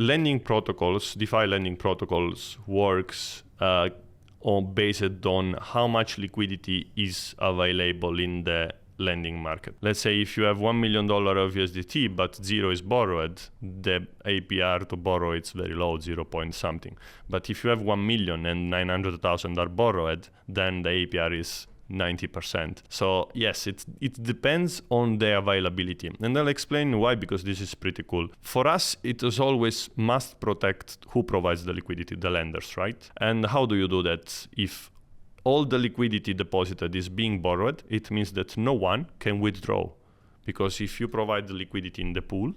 lending protocols, DeFi lending protocols works based on how much liquidity is available in the lending market. Let's say if you have $1 million of USDT, but 0 is borrowed, the APR to borrow it's very low, 0 point something. But if you have 1 million and 900,000 are borrowed, then the APR is 90%. So yes, it depends on the availability. And I'll explain why, because this is pretty cool. For us, it is always must protect who provides the liquidity, the lenders, right? And how do you do that? If all the liquidity deposited is being borrowed, it means that no one can withdraw. Because if you provide the liquidity in the pool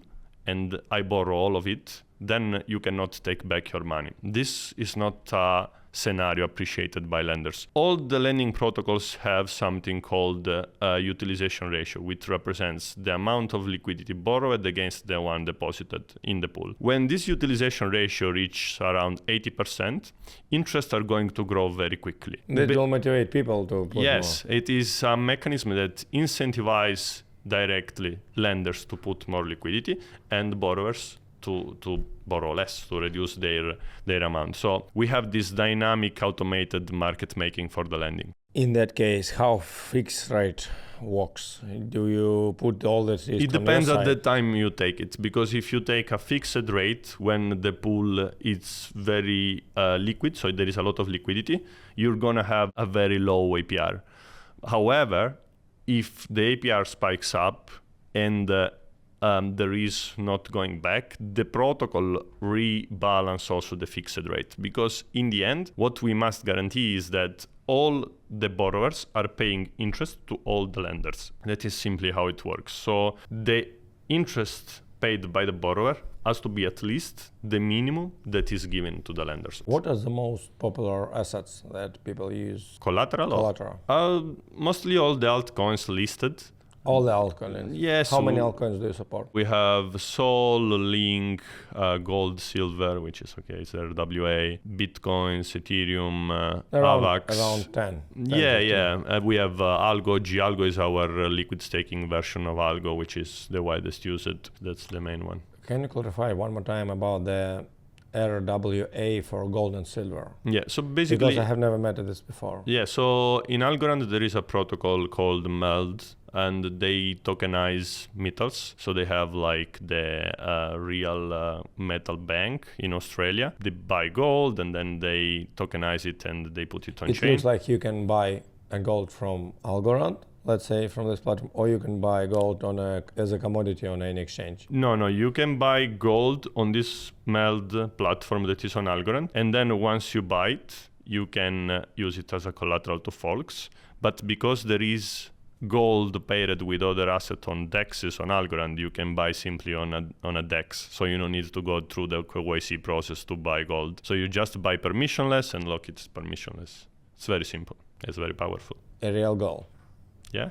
and I borrow all of it, then you cannot take back your money. This is not a scenario appreciated by lenders. All the lending protocols have something called utilization ratio, which represents the amount of liquidity borrowed against the one deposited in the pool. When this utilization ratio reaches around 80%, interests are going to grow very quickly. That will motivate people to put yes, more. It is a mechanism that incentivizes directly lenders to put more liquidity and borrowers to borrow less, to reduce their amount. So we have this dynamic automated market making for the lending. In that case, how fixed rate works? Do you put all this risk? It depends at the time you take it, because if you take a fixed rate when the pool is very liquid, so there is a lot of liquidity, you're gonna have a very low APR. However, if the APR spikes up and there is not going back, the protocol rebalance also the fixed rate, because in the end, what we must guarantee is that all the borrowers are paying interest to all the lenders. That is simply how it works. So the interest paid by the borrower has to be at least the minimum that is given to the lenders. What are the most popular assets that people use? Collateral? Mostly all the altcoins listed. All the altcoins? Yes. How many altcoins do you support? We have Sol, Link, Gold, Silver, which is okay, it's RWA, Bitcoins, Ethereum, AVAX. Around 10. Yeah. We have Algo. Algo is our liquid staking version of Algo, which is the widest used. That's the main one. Can you clarify one more time about the RWA for gold and silver? Yeah, so basically... Because I have never met this before. Yeah, so in Algorand there is a protocol called MELD, and they tokenize metals. So they have like the real metal bank in Australia. They buy gold and then they tokenize it and they put it on chain. It looks like you can buy a gold from Algorand, let's say, from this platform, or you can buy gold as a commodity on any exchange. No, you can buy gold on this MELD platform that is on Algorand, and then once you buy it, you can use it as a collateral to folks. But because there is gold paired with other asset on DEXs on Algorand, you can buy simply on a DEX. So you don't need to go through the KYC process to buy gold. So you just buy permissionless and lock it permissionless. It's very simple. It's very powerful. A real gold. Yeah.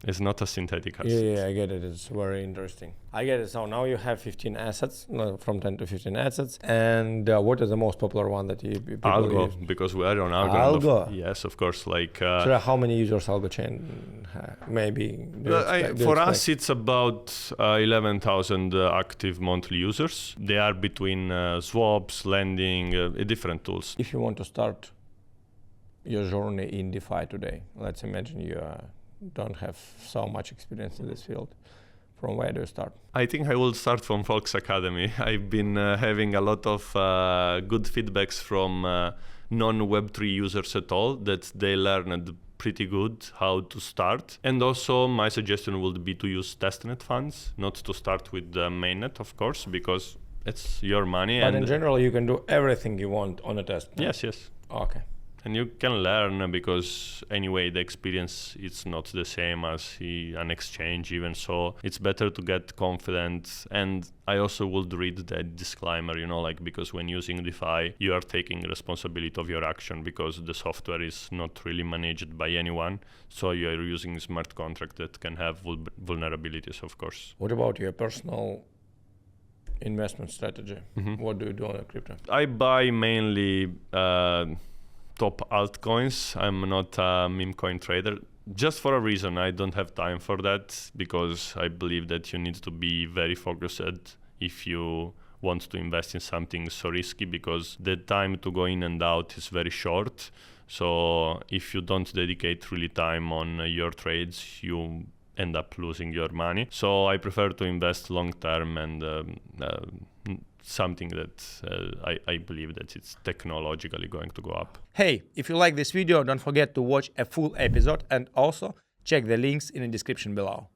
It's not a synthetic asset. Yeah, I get it. It's very interesting. I get it. So now you have 15 assets, from 10 to 15 assets. And what is the most popular one that people Algo, use? Because we are on Algo. Algo? Yes, of course. Like. So how many users Algo chain maybe? For us, it's about 11,000 active monthly users. They are between swaps, lending, different tools. If you want to start your journey in DeFi today, let's imagine you don't have so much experience in this field. From where do you start? I think I will start from Folks Academy. I've been having a lot of good feedbacks from non-Web3 users at all, that they learned pretty good how to start. And also my suggestion would be to use testnet funds, not to start with the mainnet, of course, because it's your money. But in general, you can do everything you want on a testnet. Yes. Okay. And you can learn, because anyway the experience is not the same as an exchange even, so it's better to get confident. And I also would read that disclaimer, because when using DeFi you are taking responsibility of your action, because the software is not really managed by anyone, so you are using a smart contract that can have vulnerabilities, of course. What about your personal investment strategy? Mm-hmm. What do you do on a crypto? I buy mainly top altcoins. I'm not a meme coin trader, just for a reason. I don't have time for that, because I believe that you need to be very focused if you want to invest in something so risky, because the time to go in and out is very short. So if you don't dedicate really time on your trades, you end up losing your money. So I prefer to invest long term and something that I believe that it's technologically going to go up. Hey, if you like this video, don't forget to watch a full episode and also check the links in the description below.